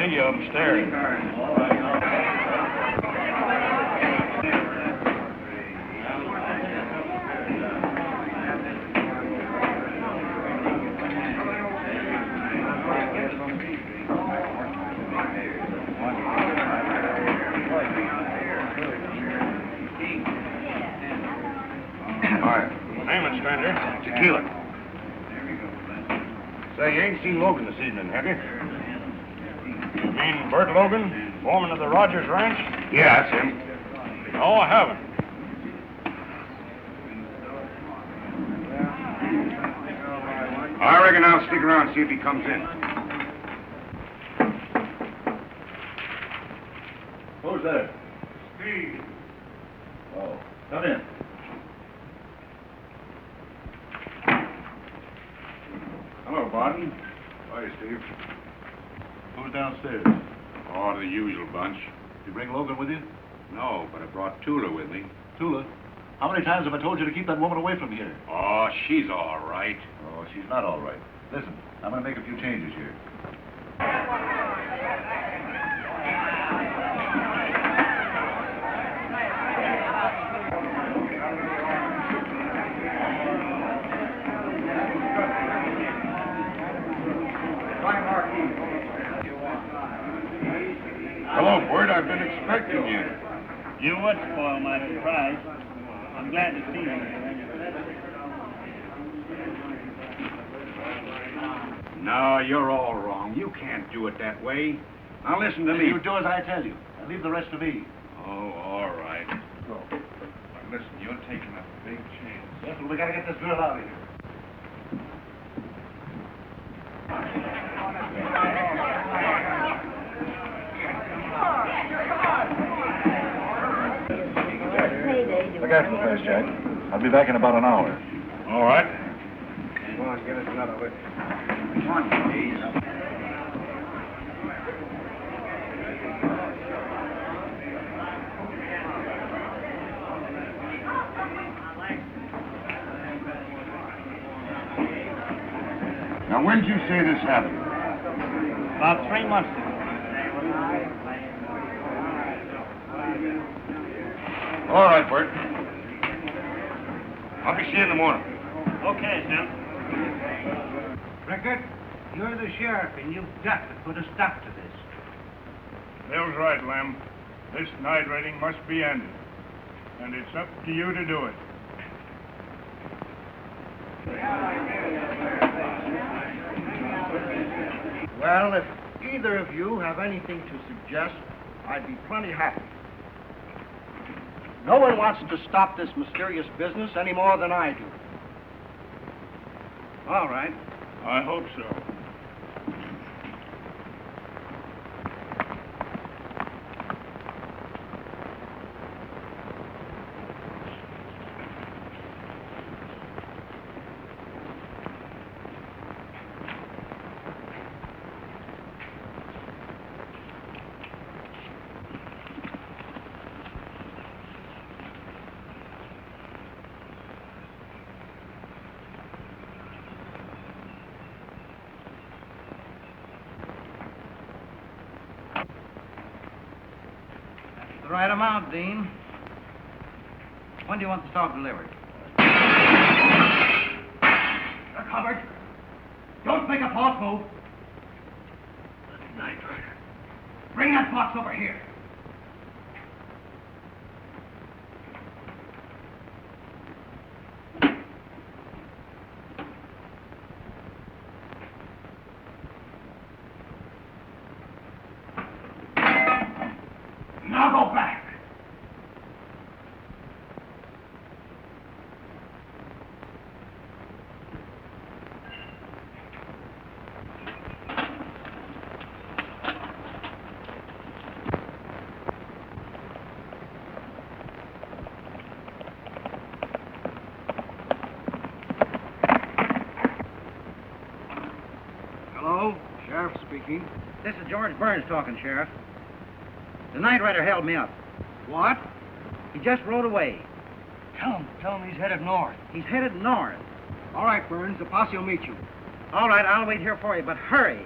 Plenty of them staring. Stranger. Tequila. Say, you ain't seen Logan this evening, have you? You mean Bert Logan, foreman of the Rogers Ranch? Yeah, that's him. No, I haven't. I reckon I'll stick around and see if he comes in. Who's there? Steve. Oh, come in. Hello, Barton. Hi, Steve. Who's downstairs? Oh, the usual bunch. You bring Logan with you? No, but I brought Tula with me. Tula? How many times have I told you to keep that woman away from here? Oh, she's all right. Oh, she's not all right. Listen, I'm going to make a few changes here. Hello, Bert. I've been expecting you. You would spoil my surprise. I'm glad to see you. No, you're all wrong. You can't do it that way. Now listen to me. You do as I tell you, and leave the rest to me. Oh, all right. Go. But listen, you're taking a big chance. Yes, well, we gotta get this girl out of here. Look out for this, Jack. I'll be back in about an hour. All right. Come on, give us another lick. Come on, please. Now, when did you say this happened? About 3 months ago. All right, Bert. I'll be seeing you in the morning. Okay, Sam. Rickard, you're the sheriff, and you've got to put a stop to this. Bill's right, Lem. This night raiding must be ended. And it's up to you to do it. Well, if either of you have anything to suggest, I'd be plenty happy. No one wants to stop this mysterious business any more than I do. All right. I hope so. The right amount, Dean. When do you want the stock delivered? You're covered. Don't make a false move. That's Night Rider. Bring that box over here. Now go back. Hello, Sheriff speaking. This is George Burns talking, Sheriff. The night rider held me up. What? He just rode away. Tell him he's headed north. He's headed north. All right, Burns, the posse will meet you. All right, I'll wait here for you, but hurry.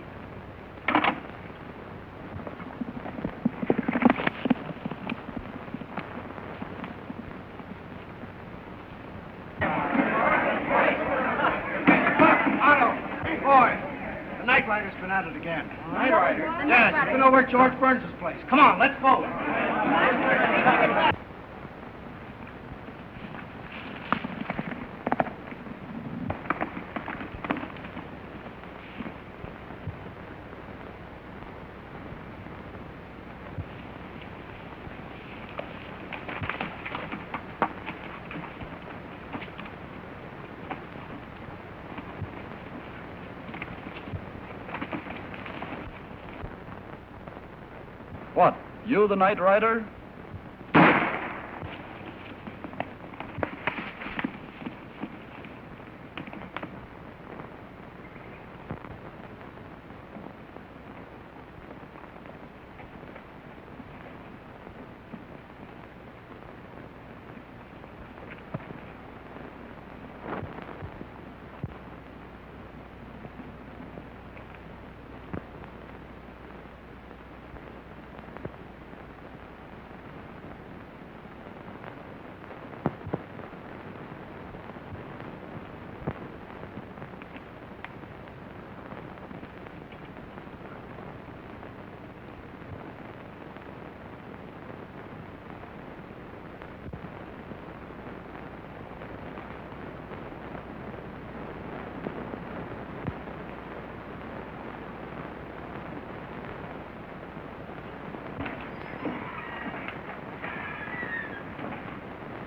The night rider's been at it again. Night rider? Yes, he's been over at George Burns' place. Come on, let's go. What? You the night rider?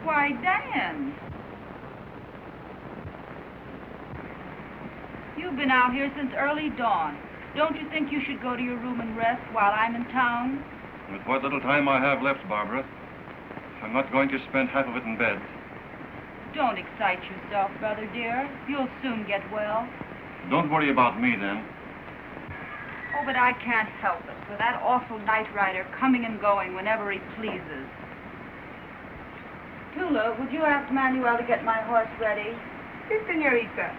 Why, Dan. You've been out here since early dawn. Don't you think you should go to your room and rest while I'm in town? With what little time I have left, Barbara, I'm not going to spend half of it in bed. Don't excite yourself, brother dear. You'll soon get well. Don't worry about me, then. Oh, but I can't help it, with that awful night rider coming and going whenever he pleases. Tula, would you ask Manuel to get my horse ready? Si, señorita.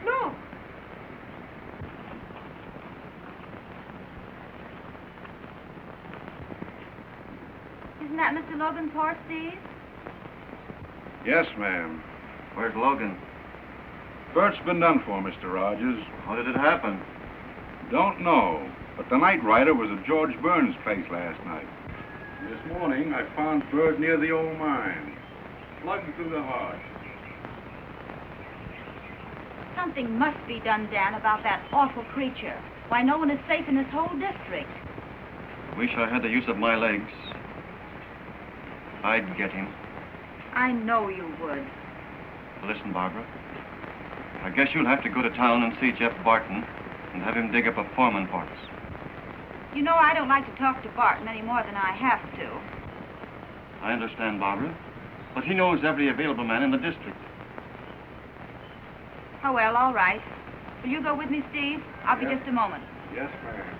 No. Isn't that Mr. Logan's horse, Steve? Yes, ma'am. Where's Logan? Bert's been done for, Mr. Rogers. How did it happen? Don't know, but the night rider was at George Burns' place last night. This morning, I found Bert near the old mine, plugged through the heart. Something must be done, Dan, about that awful creature. Why, no one is safe in this whole district. Wish I had the use of my legs. I'd get him. I know you would. Listen, Barbara. I guess you'll have to go to town and see Jeff Barton and have him dig up a foreman for us. You know, I don't like to talk to Barton any more than I have to. I understand, Barbara. But he knows every available man in the district. Oh, well, all right. Will you go with me, Steve? I'll be Yes. just a moment. Yes, ma'am.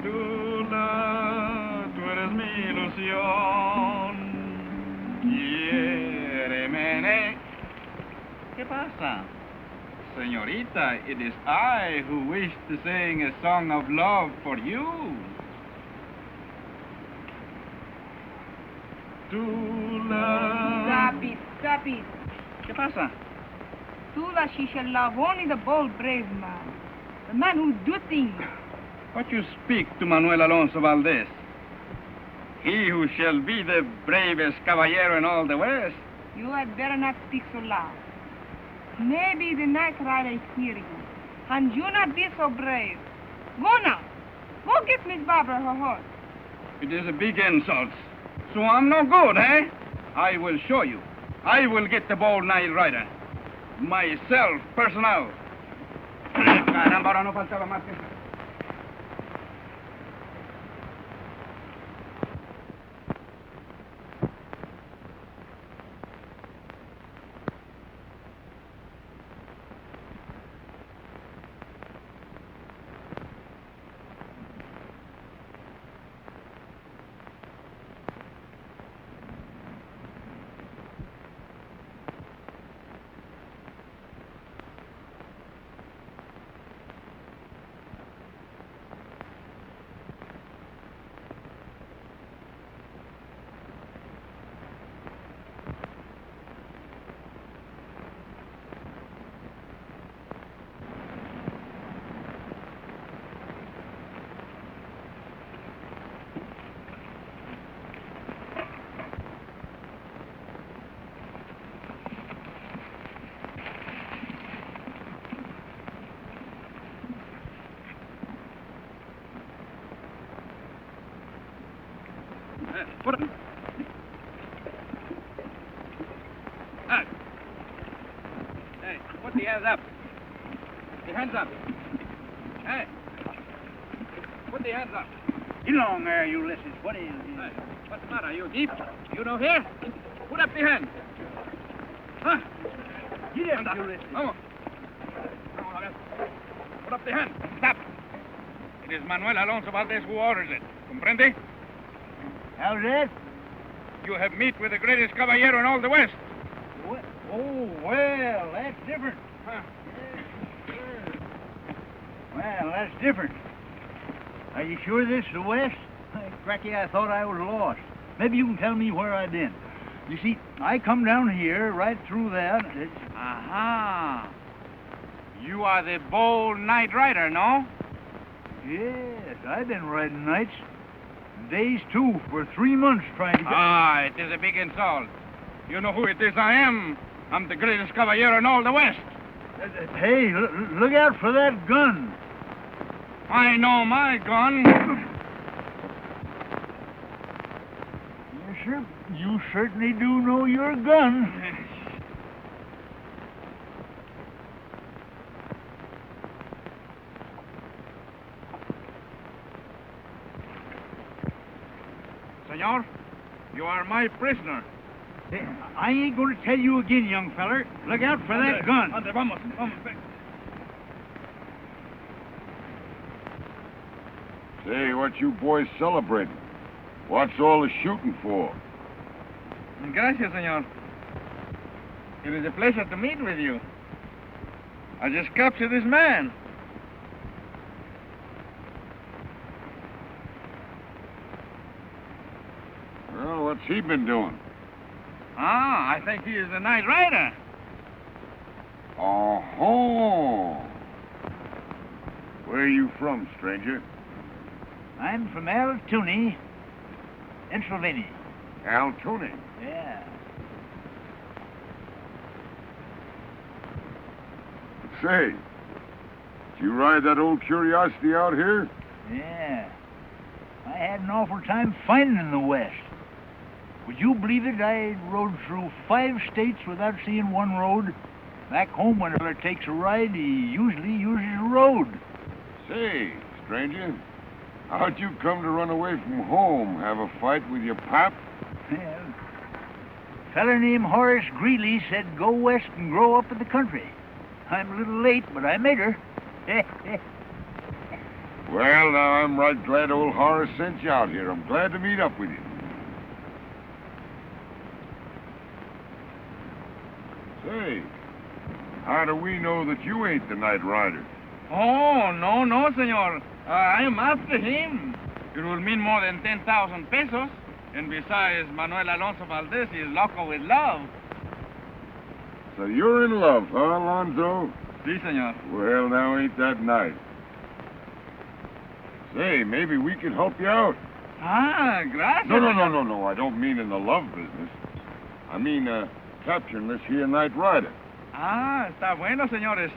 Tula, tú eres mi ilusión. Quiéreme. ¿Qué pasa? Señorita, it is I who wish to sing a song of love for you. Tula. Stop it, stop it. ¿Qué pasa? Tula, she shall love only the bold, brave man. The man who do things. What you speak to Manuel Alonso Valdez? He who shall be the bravest caballero in all the West. You had better not speak so loud. Maybe the night rider hear you. And you not be so brave. Go now. Go get Miss Barbara her horse. It is a big insult. So I'm no good, eh? I will show you. I will get the bold night rider. Myself, personal. Caramba, ahora no faltaba más que eso. Put it. Hey, put the hands up. The hands up. Hey. Put the hands up. Get along there, Ulysses. What is it? Hey, what's the matter? You deep? You know here? Put up the hands. Huh? Get up, Ulysses. Vamos. Vamos a ver. Put up the hands. Stop. It is Manuel Alonso Valdez who orders it. Comprende? How's that? You have meet with the greatest caballero in all the West. What? Oh, well, that's different. Huh? Well, that's different. Are you sure this is the West? Cracky, I thought I was lost. Maybe you can tell me where I've been. You see, I come down here, right through that. Aha. You are the bold night rider, no? Yes, I've been riding nights. Days, too, for 3 months trying to get... Ah, it is a big insult. You know who it is I am. I'm the greatest caballero in all the West. Hey, look out for that gun. I know my gun. Yes, sir. You certainly do know your gun. Senor, you are my prisoner. Hey, I ain't going to tell you again, young feller. Look out for that gun. Ande, vamos, vamos. Say, what you boys celebrating? What's all the shooting for? Gracias, senor. It is a pleasure to meet with you. I just captured this man. Well, what's he been doing? Ah, I think he is the night rider. Oh-ho! Where are you from, stranger? I'm from Altoona, Pennsylvania. Altoona. Yeah. Say, did you ride that old curiosity out here? Yeah. I had an awful time finding the West. Would you believe it? I rode through 5 states without seeing one road. Back home, when a fella takes a ride, he usually uses a road. Say, stranger, how'd you come to run away from home? Have a fight with your pap? Well, a fella named Horace Greeley said go west and grow up in the country. I'm a little late, but I made her. Well, now, I'm right glad old Horace sent you out here. I'm glad to meet up with you. Say, how do we know that you ain't the night rider? Oh, no, senor. I am after him. It will mean more than 10,000 pesos. And besides, Manuel Alonso Valdez is loco with love. So you're in love, huh, Alonzo? Si, senor. Well, now, ain't that nice? Say, maybe we could help you out. Ah, gracias. No. I don't mean in the love business. I mean, capturing this here night rider. Ah, está bueno, señores.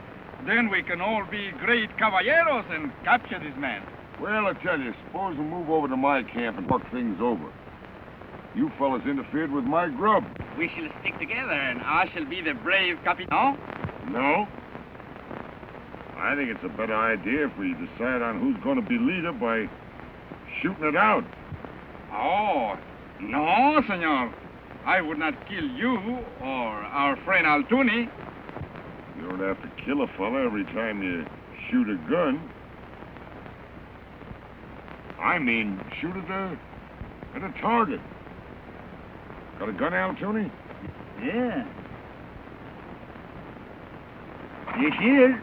Then we can all be great caballeros and capture this man. Well, I tell you, suppose we move over to my camp and talk things over. You fellas interfered with my grub. We shall stick together, and I shall be the brave capitan. No? I think it's a better idea if we decide on who's going to be leader by shooting it out. Oh, no, senor. I would not kill you or our friend Altuni. You don't have to kill a fella every time you shoot a gun. I mean, shoot at a target. Got a gun, Altuni? Yeah. Yes, he is.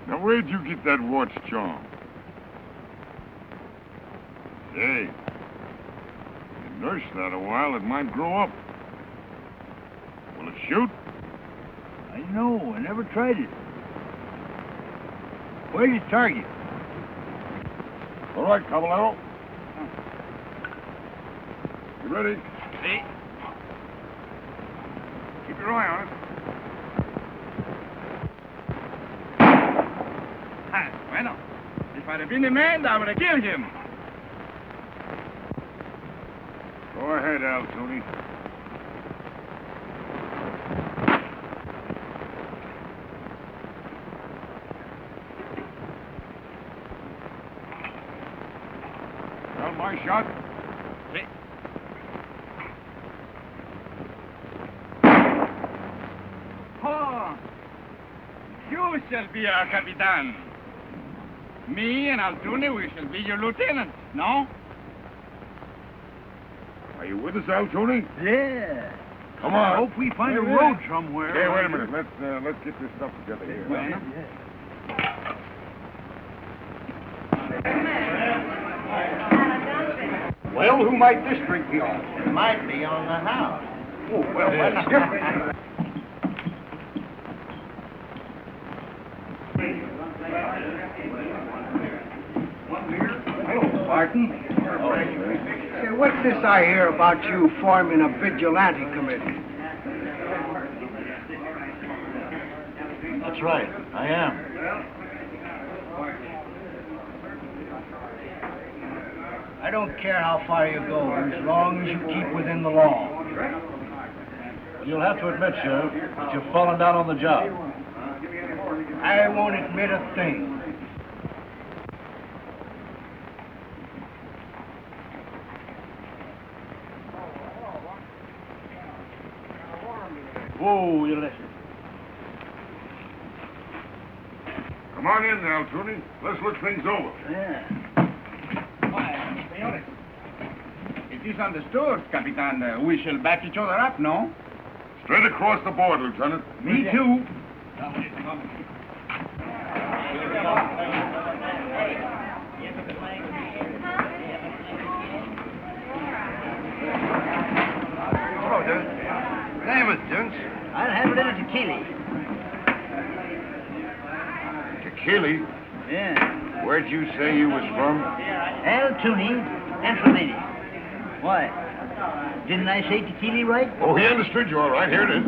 Now, where'd you get that watch charm? Hey, you nurse that a while, it might grow up. Will it shoot? I know. I never tried it. Where's your target? All right, Caballero. You ready? See? Keep your eye on it. Bueno, if I'd have been a man, I would have killed him. Go ahead, Al Tooney. Well, my shot. Oh, you shall be our Capitan. Me and Altune, we shall be your lieutenant, no? Are you with us, Al Tooney? Yeah. Come I on. hope we find a road somewhere. Hey, wait a minute. Let's get this stuff together here. Well, who might this drink be on? It might be on the house. Oh, well, that's different. Hello, Barton. Say, what's this I hear about you forming a vigilante committee? That's right. I am. I don't care how far you go, as long as you keep within the law. You'll have to admit, Sheriff, that you've fallen down on the job. I won't admit a thing. Whoa, you listen. Come on in, Al Tooney. Let's look things over. Yeah. Why, señores, it is understood, Capitan. We shall back each other up, no? Straight across the board, Lieutenant. Me too. Hello, Dukes. Name is Dukes. I'll have a little tequila. Tequila? Yeah. Where'd you say you was from? Al Tooney and Flamini. Why? Didn't I say tequila right? Oh, he understood you all right. Here it is.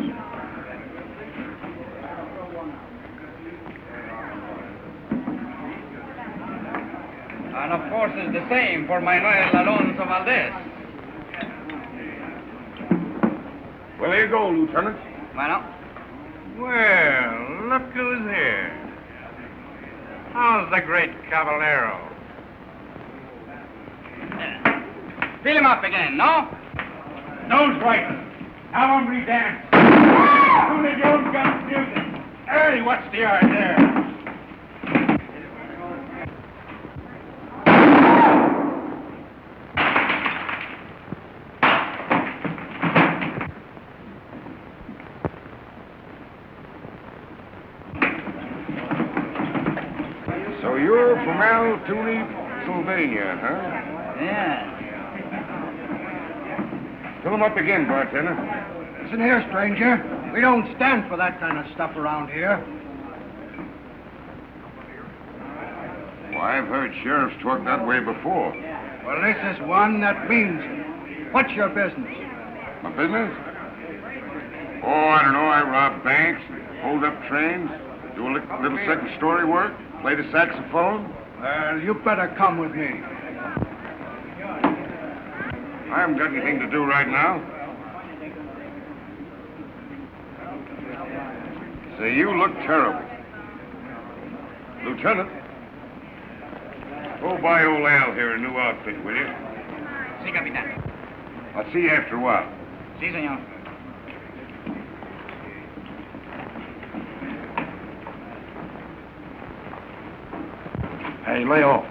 And of course it's the same for Manuel Alonso Valdez. Well, there you go, Lieutenant. Bueno. Well, look who's here. How's the great Caballero? Fill him up again, no? Those right. Have 'em redance. Soon as your gun music. Hey, what's the yard there? So you're from Altoona, Pennsylvania, huh? Yeah. Fill him up again, bartender. Listen here, stranger. We don't stand for that kind of stuff around here. Well, I've heard sheriffs talk that way before. Well, this is one that means it. What's your business? My business? Oh, I don't know. I rob banks, hold up trains, do a little second story work, play the saxophone. Well, you better come with me. I haven't got anything to do right now. Say, you look terrible. Lieutenant, go buy old Al here a new outfit, will you? Sí, Capitan. I'll see you after a while. Sí, señor. Hey, lay off.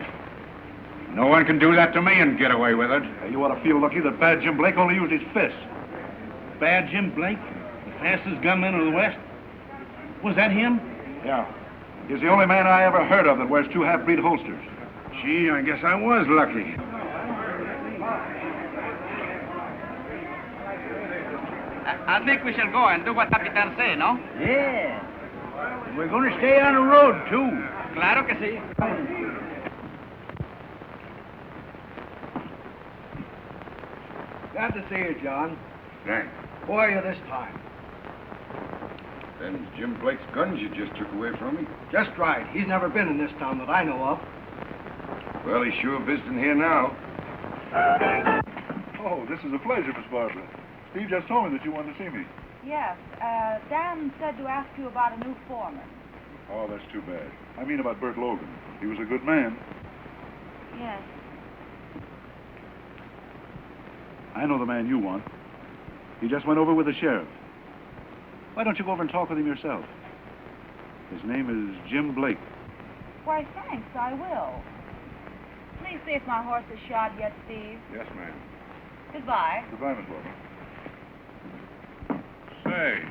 No one can do that to me and get away with it. You ought to feel lucky that Bad Jim Blake only used his fists. Bad Jim Blake? The fastest gunman of the West? Was that him? Yeah. He's the only man I ever heard of that wears two half-breed holsters. Gee, I guess I was lucky. I think we shall go and do what Capitan say, no? Yeah. We're going to stay on the road, too. Claro que sí. Glad to see you, John. Thanks. Who are you this time? Then Jim Blake's guns you just took away from me? Just right. He's never been in this town that I know of. Well, he's sure visiting here now. Oh, this is a pleasure, Miss Barbara. Steve just told me that you wanted to see me. Yes, Dan said to ask you about a new foreman. Oh, that's too bad. I mean about Bert Logan. He was a good man. Yes. I know the man you want. He just went over with the sheriff. Why don't you go over and talk with him yourself? His name is Jim Blake. Why, thanks, I will. Please see if my horse is shod yet, Steve. Yes, ma'am. Goodbye. Goodbye, Miss Barbara. Say,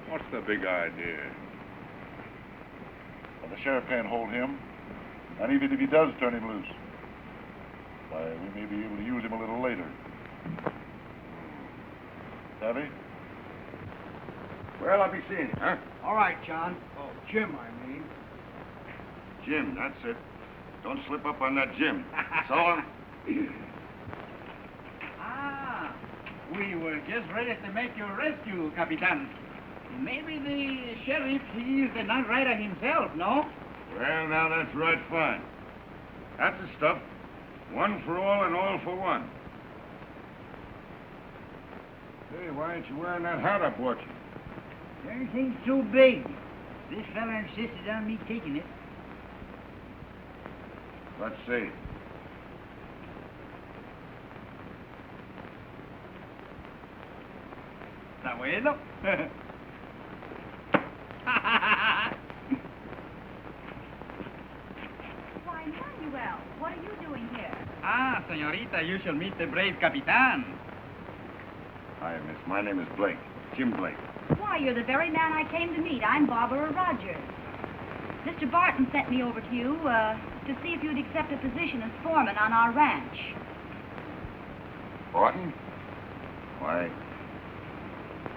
what's the big idea? Well, the sheriff can't hold him. And even if he does turn him loose, why, we may be able to use him a little later. Savvy? Well, I'll be seeing you, huh? All right, John. Oh, Jim, I mean. Jim, that's it. Don't slip up on that Jim. So long. Ah, we were just ready to make your rescue, Capitan. Maybe the sheriff, he is the night rider himself, no? Well, now that's right fine. That's the stuff. One for all and all for one. Hey, why ain't you wearing that hat I bought you? Everything's too big. This fella insisted on me taking it. Let's see. Está bueno. Why, Manuel, what are you doing here? Ah, señorita, you shall meet the brave Capitan. Hi, miss. My name is Blake. Jim Blake. Why, you're the very man I came to meet. I'm Barbara Rogers. Mr. Barton sent me over to you to see if you'd accept a position as foreman on our ranch. Barton? Why,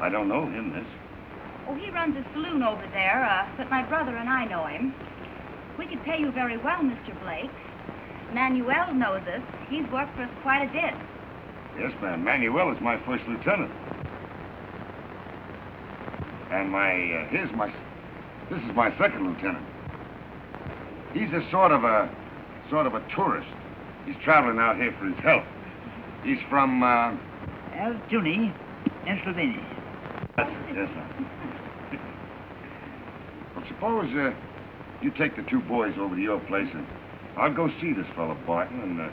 I don't know him, miss. Oh, he runs a saloon over there, but my brother and I know him. We could pay you very well, Mr. Blake. Manuel knows us. He's worked for us quite a bit. Yes, ma'am. Manuel is my first lieutenant. And this is my second lieutenant. He's a sort of a tourist. He's traveling out here for his health. He's from, Altoona, Pennsylvania. That's it, yes, ma'am. Well, suppose, you take the two boys over to your place and I'll go see this fellow Barton and,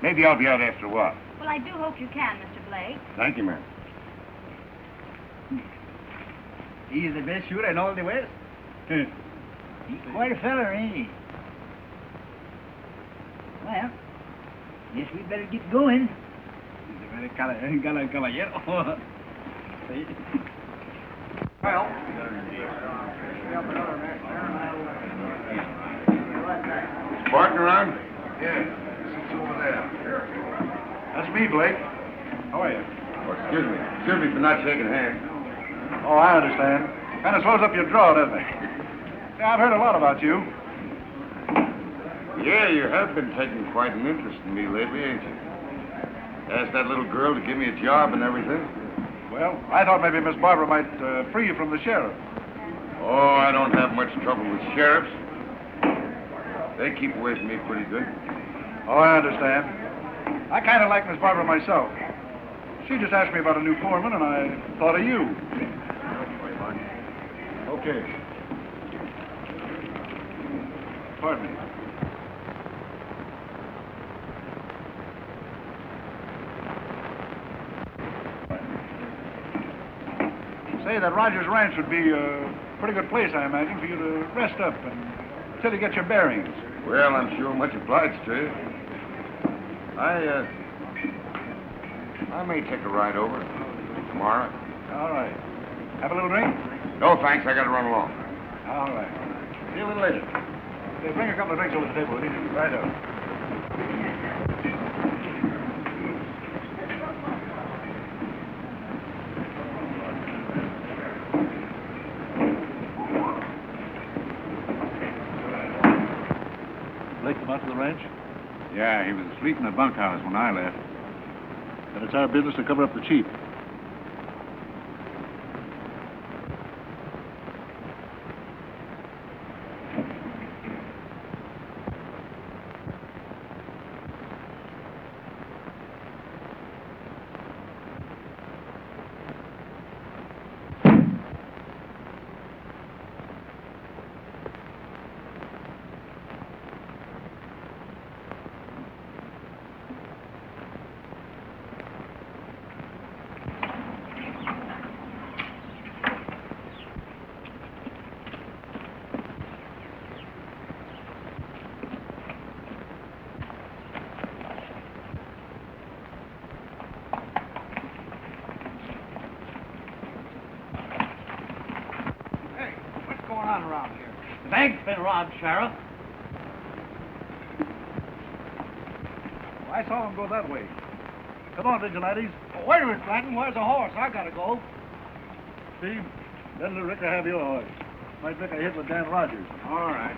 maybe I'll be out after a while. Well, I do hope you can, Mr. Blake. Thank you, ma'am. He's the best shooter in all the West. He's quite a feller, ain't he? Well, guess we better get going. He's a very gallant caballero. See? Well, Is Barton around? Yeah, sits over there. That's me, Blake. How are you? Oh, excuse me. Excuse me for not shaking hands. Oh, I understand. Kind of slows up your draw, doesn't it? Yeah, I've heard a lot about you. Yeah, you have been taking quite an interest in me lately, ain't you? Asked that little girl to give me a job and everything. Well, I thought maybe Miss Barbara might free you from the sheriff. Oh, I don't have much trouble with sheriffs. They keep away from me pretty good. Oh, I understand. I kind of like Miss Barbara myself. She just asked me about a new foreman, and I thought of you. Okay. Pardon me. Say, that Rogers Ranch would be a pretty good place, I imagine, for you to rest up until you get your bearings. Well, I'm sure much obliged to you. I may take a ride over tomorrow. All right. Have a little drink? No, thanks. I got to run along. All right. See you a little later. Hey, bring a couple of drinks over to the table, will you? Right up. Blake come out to the ranch? Yeah, he was asleep in the bunkhouse when I left. Then it's our business to cover up the chief. on around here? The bank's been robbed, Sheriff. I saw him go that way. Come on, vigilantes. Oh, wait a minute, Blanton. Where's the horse? I gotta go. Steve, let little Ricker have your horse. Might make a hit with Dan Rogers. All right.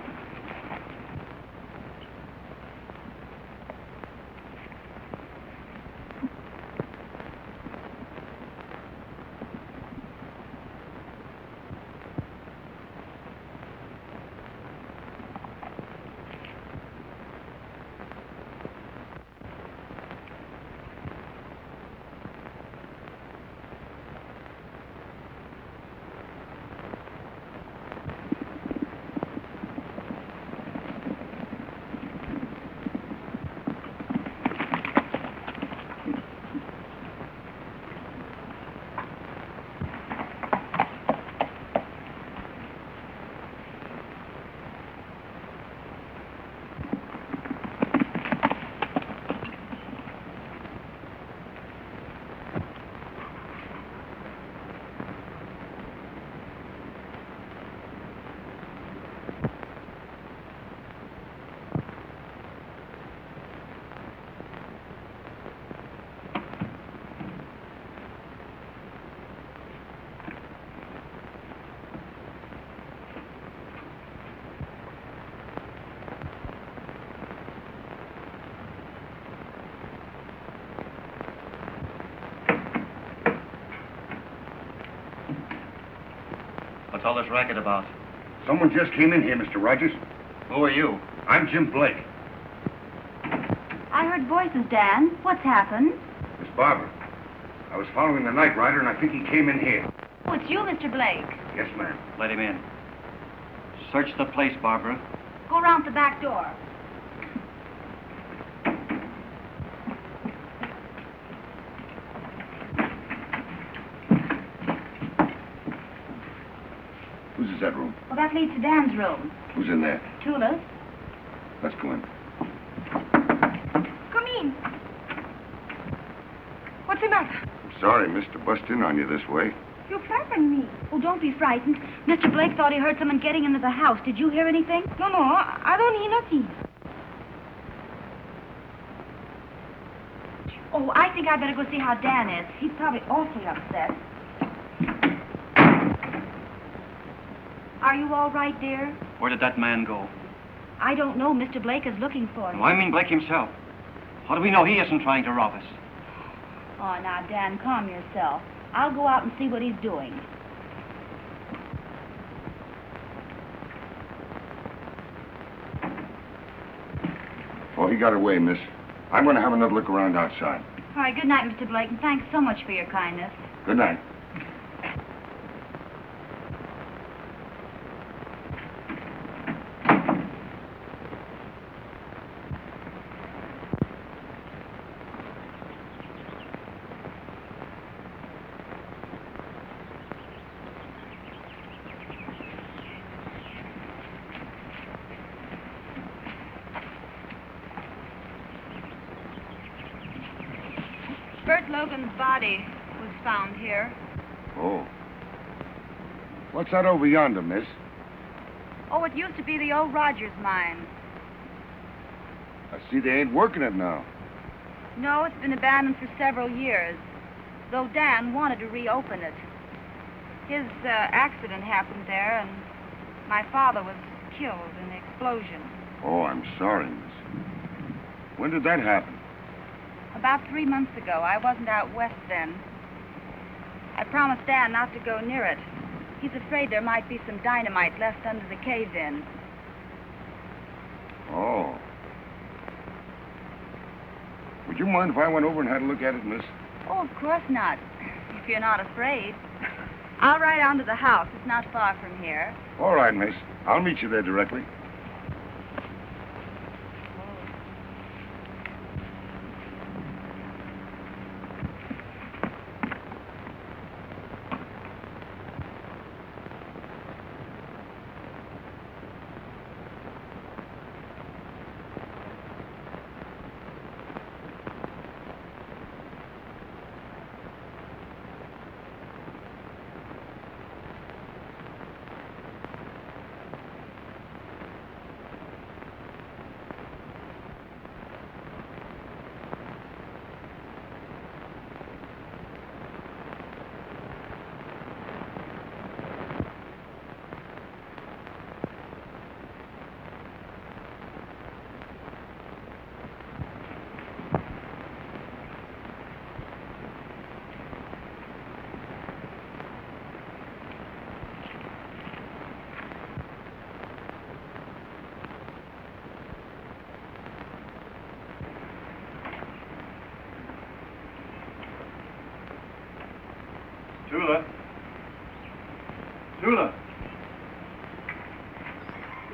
What's all this racket about? Someone just came in here, Mr. Rogers. Who are you? I'm Jim Blake. I heard voices, Dan. What's happened? Miss Barbara. I was following the night rider, and I think he came in here. Oh, it's you, Mr. Blake. Yes, ma'am. Let him in. Search the place, Barbara. Go around the back door. Whose is that room? Well, that leads to Dan's room. Who's in there? Tula's. Let's go in. Come in. What's the matter? I'm sorry, miss, to bust in on you this way. You frightened me. Oh, don't be frightened. Mr. Blake thought he heard someone getting into the house. Did you hear anything? No, I don't hear nothing. Oh, I think I better go see how Dan is. He's probably awfully upset. Are you all right, dear? Where did that man go? I don't know. Mr. Blake is looking for him. No, I mean Blake himself. How do we know he isn't trying to rob us? Oh, now, Dan, calm yourself. I'll go out and see what he's doing. Oh, he got away, miss. I'm going to have another look around outside. All right, good night, Mr. Blake, and thanks so much for your kindness. Good night. Bert Logan's body was found here. Oh. What's that over yonder, miss? Oh, it used to be the old Rogers mine. I see they ain't working it now. No, it's been abandoned for several years, though Dan wanted to reopen it. His accident happened there, and my father was killed in the explosion. Oh, I'm sorry, miss. When did that happen? About 3 months ago. I wasn't out west then. I promised Dan not to go near it. He's afraid there might be some dynamite left under the cave-in. Oh. Would you mind if I went over and had a look at it, miss? Oh, of course not, if you're not afraid. I'll ride on to the house. It's not far from here. All right, miss. I'll meet you there directly.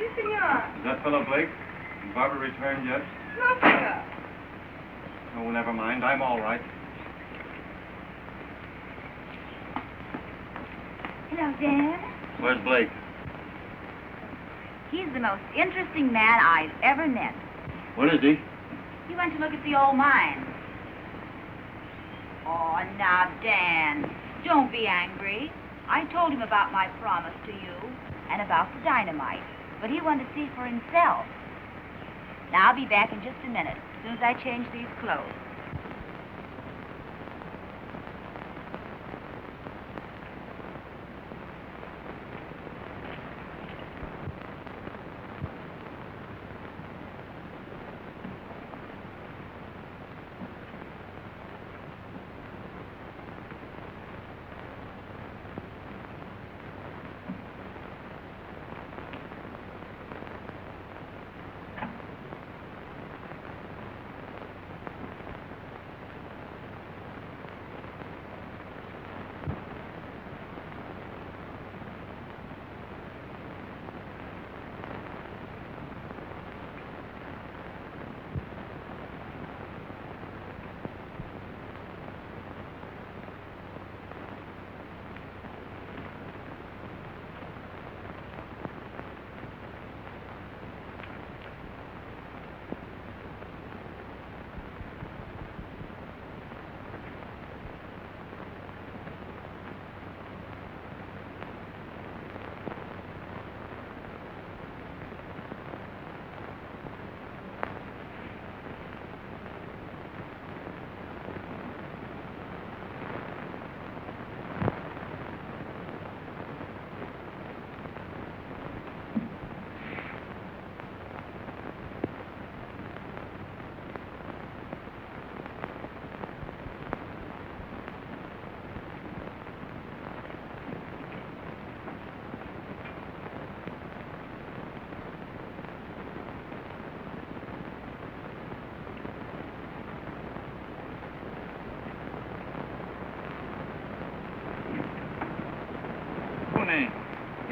Si, senor. Is that fellow Blake? And Barbara returned yet? No, senor. Oh, never mind. I'm all right. Hello, Dan. Where's Blake? He's the most interesting man I've ever met. What is he? He went to look at the old mine. Oh, now, Dan, don't be angry. I told him about my promise to you and about the dynamite, but he wanted to see for himself. Now, I'll be back in just a minute, as soon as I change these clothes.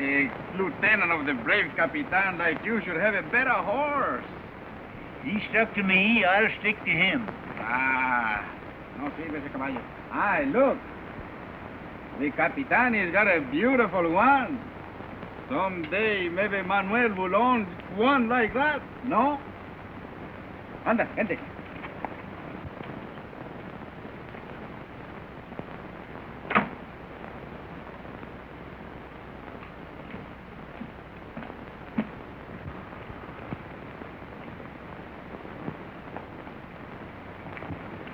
A lieutenant of the brave Capitan like you should have a better horse. He stuck to me, I'll stick to him. Ah, no sirve ese caballo. Ah, look. The Capitan has got a beautiful one. Someday, maybe Manuel will own one like that, no? Anda, gente.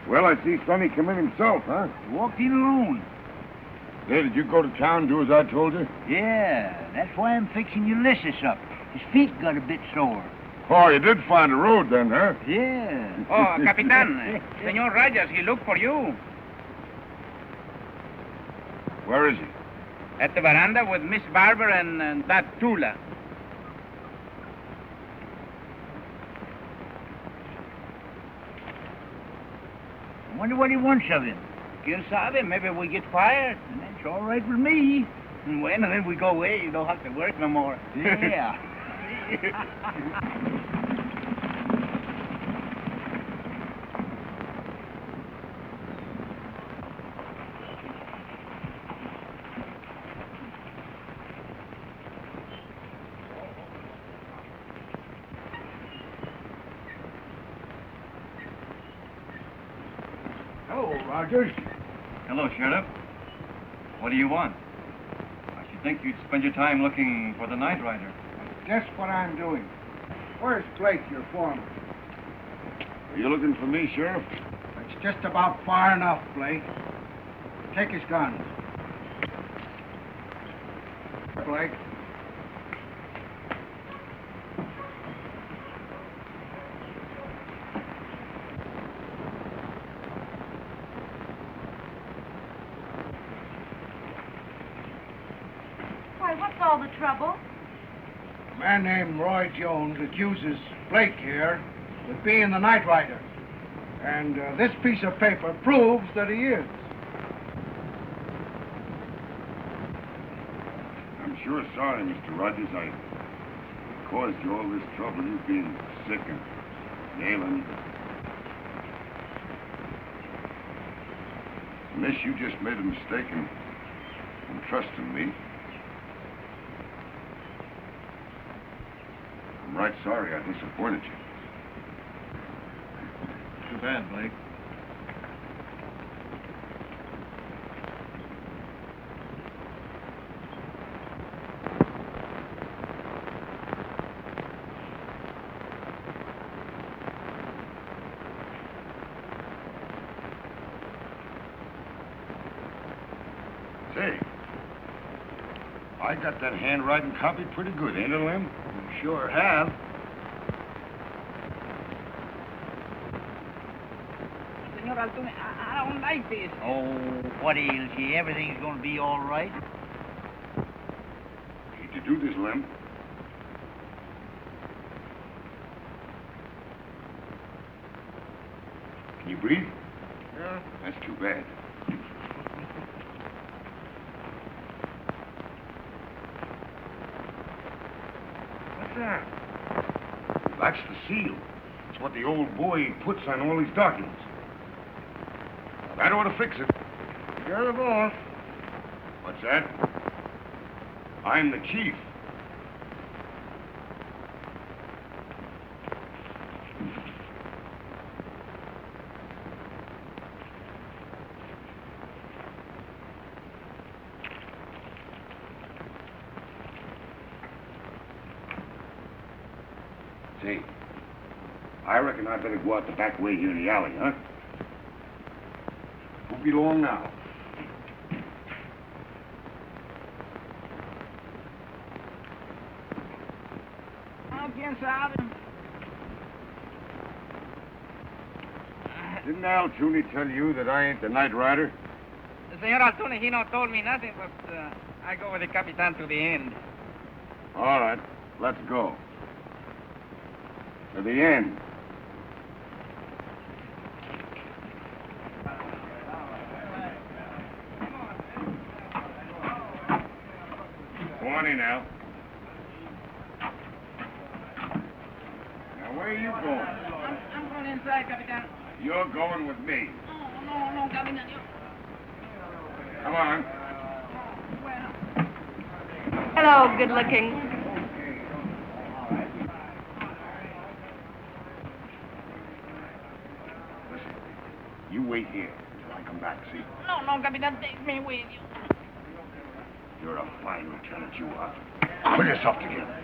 Well, I see Sonny come in himself, huh? He walked in alone. Hey, did you go to town and do as I told you? Yeah, that's why I'm fixing Ulysses up. His feet got a bit sore. Oh, you did find a road then, huh? Yeah. Oh, Capitan, Senor Rayas, he looked for you. Where is he? At the veranda with Miss Barbara and that Tula. I wonder what he wants of him. Quien sabe, maybe we get fired. And that's all right with me. Bueno, then we go away. You don't have to work no more. Yeah. Hello, Rogers. Hello, Sheriff. What do you want? I should think you'd spend your time looking for the night rider. Guess what I'm doing. Where's Blake, your foreman? Are you looking for me, Sheriff? It's just about far enough, Blake. Take his guns. Blake. Why, what's all the trouble? A man named Roy Jones accuses Blake here with being the night rider. And this piece of paper proves that he is. I'm sure sorry, Mr. Rogers. caused you all this trouble. You've been sick and ailing. Unless you just made a mistake in trusting me. I'm right sorry I disappointed you. Too bad, Blake. Say, I got that handwriting copied pretty good, ain't it, Lem? You sure have. Senor Altuve, I don't like this. Oh, what ails you? Everything's going to be all right. Hate to do this, Lem. Can you breathe? Yeah. That's too bad. What's that? That's the seal. It's what the old boy puts on all his documents. That ought to fix it. You're the boss. What's that? I'm the chief. Say, I reckon I better go out the back way here in the alley, huh? Won't be long now. ¿Quién sabe? Didn't Al Tooney tell you that I ain't the night rider? The Senor Altuve, he not told me nothing, but I go with the Capitan to the end. All right, let's go. To the end. Morning, Al. Now, where are you going? I'm going inside, Capitan. You're going with me. No, Capitan. Come on. Hello, good looking. Listen, you wait here until I come back, see? No, Capitan, take me with you. You're a fine lieutenant, you are. Pull yourself together.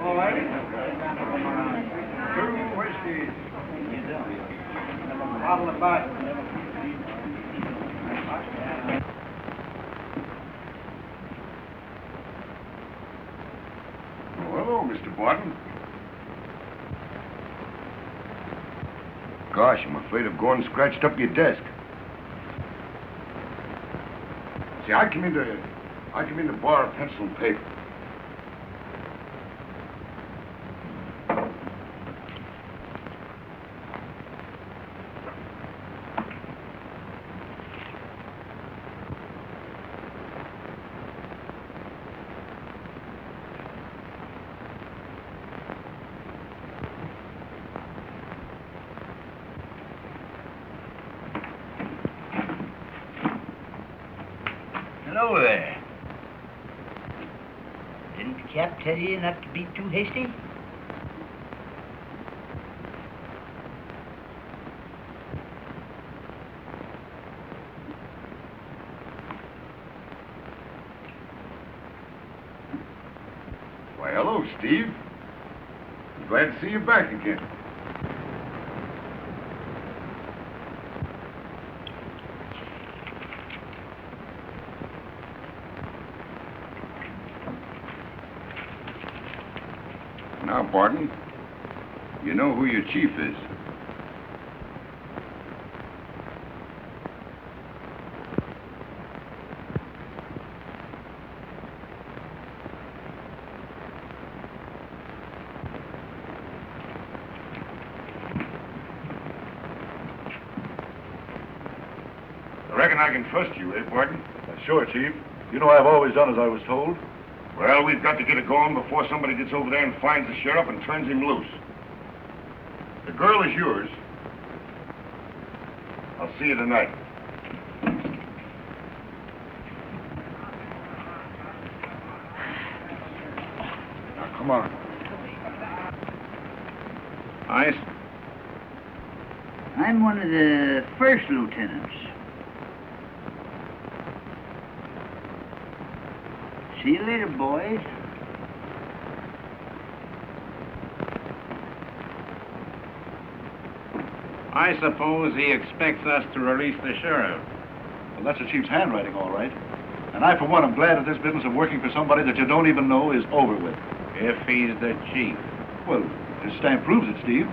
All right. 2 whiskeys. Bottle of vodka. Hello, Mr. Barton. Gosh, I'm afraid of going scratched up your desk. See, I come in to borrow a pencil and paper. Hello there. Didn't the chap tell you not to be too hasty? Why, hello, Steve. I'm glad to see you back again. Now, Barton, you know who your chief is. reckon I can trust you, eh, Barton? Sure, Chief. You know I've always done as I was told. Well, we've got to get it going before somebody gets over there and finds the sheriff and turns him loose. The girl is yours. I'll see you tonight. Now, come on. Ice? I'm one of the first lieutenants. See you later, boys. I suppose he expects us to release the sheriff. Well, that's the chief's handwriting, all right. And I, for one, am glad that this business of working for somebody that you don't even know is over with. If he's the chief. Well, his stamp proves it, Steve.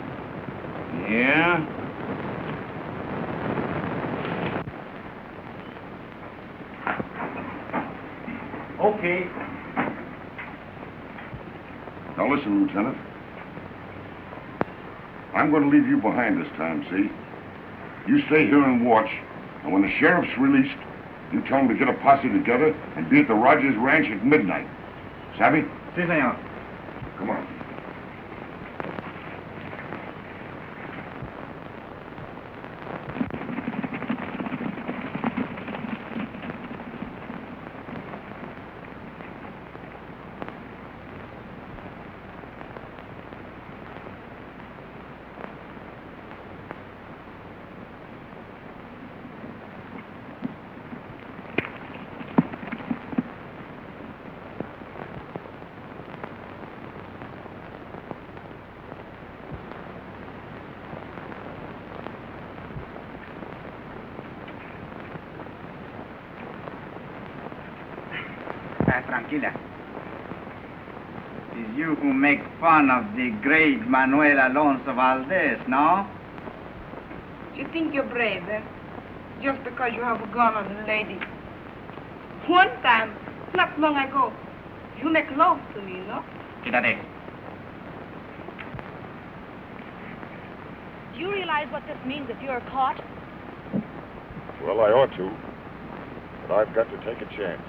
Yeah? Okay. Now listen, Lieutenant. I'm going to leave you behind this time, see? You stay here and watch, and when the sheriff's released, you tell him to get a posse together and be at the Rogers Ranch at midnight. Savvy? Si, senor. Come on. Tranquila. It's you who make fun of the great Manuel Alonso Valdez, no? You think you're brave, eh? Just because you have a gun on a lady. One time, not long ago, you make love to me, no? Quítate. Do you realize what this means if you're caught? Well, I ought to, but I've got to take a chance.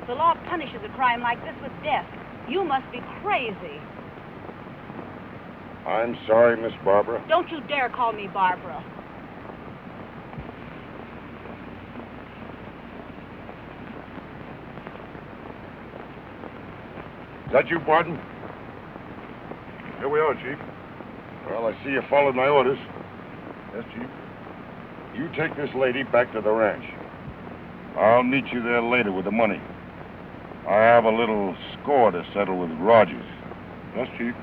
The law punishes a crime like this with death. You must be crazy. I'm sorry, Miss Barbara. Don't you dare call me Barbara. Is that you, Barton? Here we are, Chief. Well, I see you followed my orders. Yes, Chief. You take this lady back to the ranch. I'll meet you there later with the money. I have a little score to settle with Rogers. Yes, Chief.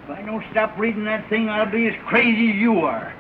If I don't stop reading that thing, I'll be as crazy as you are.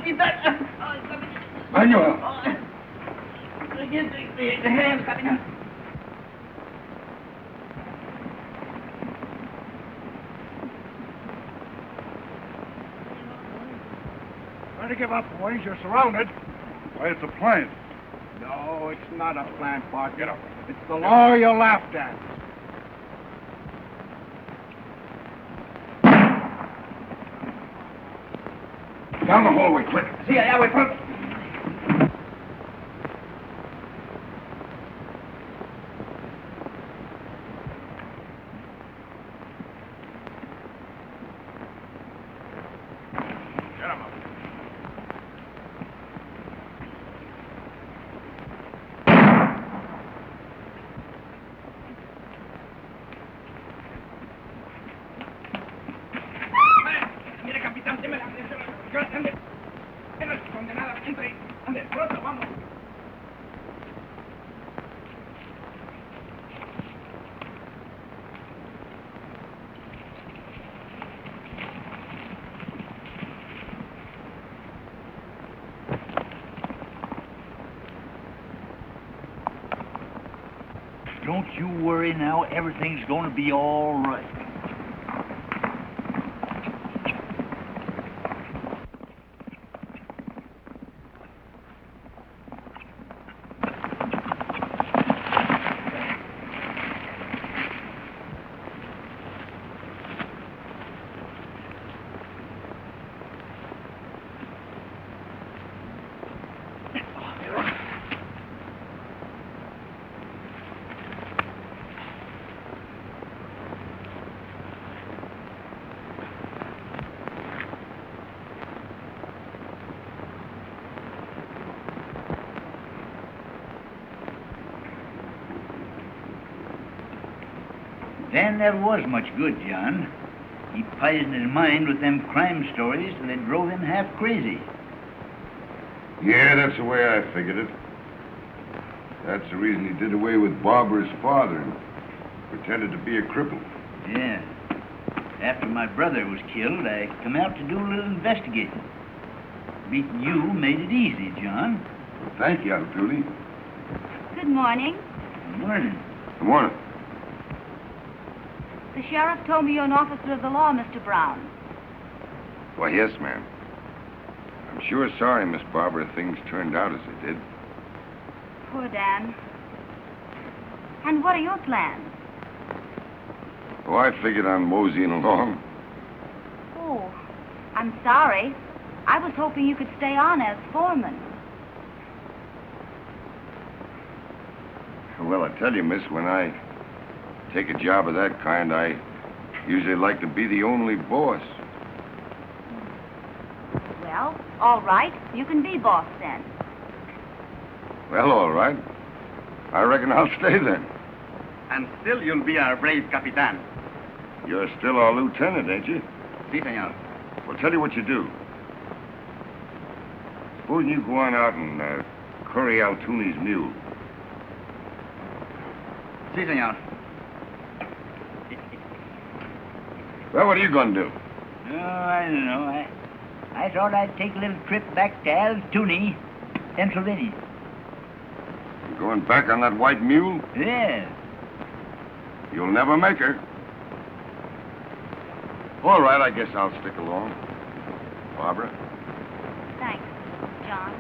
capitán. Manuel. The hands, capitán. Better give up, boys. You're surrounded. Why, it's a plant. No, it's not a plant, Bart. Get up. It's the law you laughed at. Down the hallway, quick. Sí, allá voy, pronto. Get him up. Mire, capitán, deme la... Ande. Condenada, entre. Ande, pronto, vamos. Don't you worry now. Everything's going to be all right. Dan never was much good, John. He poisoned his mind with them crime stories and they drove him half crazy. Yeah, that's the way I figured it. That's the reason he did away with Barbara's father and pretended to be a cripple. Yeah. After my brother was killed, I come out to do a little investigating. Meeting you made it easy, John. Well, thank you, Altuni. Good morning. Good morning. Good morning. The sheriff told me you're an officer of the law, Mr. Brown. Why, yes, ma'am. I'm sure sorry, Miss Barbara, things turned out as they did. Poor Dan. And what are your plans? Oh, I figured on moseying along. Oh, I'm sorry. I was hoping you could stay on as foreman. Well, I tell you, miss, when I take a job of that kind, I usually like to be the only boss. Well, all right. You can be boss then. Well, all right. I reckon I'll stay then. And still you'll be our brave Capitan. You're still our lieutenant, ain't you? Si, senor. Well, tell you what you do. Suppose you go on out and curry Altuni's mule. Si, senor. Well, what are you going to do? Oh, I don't know. I thought I'd take a little trip back to Altuni, Pennsylvania. You going back on that white mule? Yeah. You'll never make her. All right, I guess I'll stick along. Barbara? Thanks, John.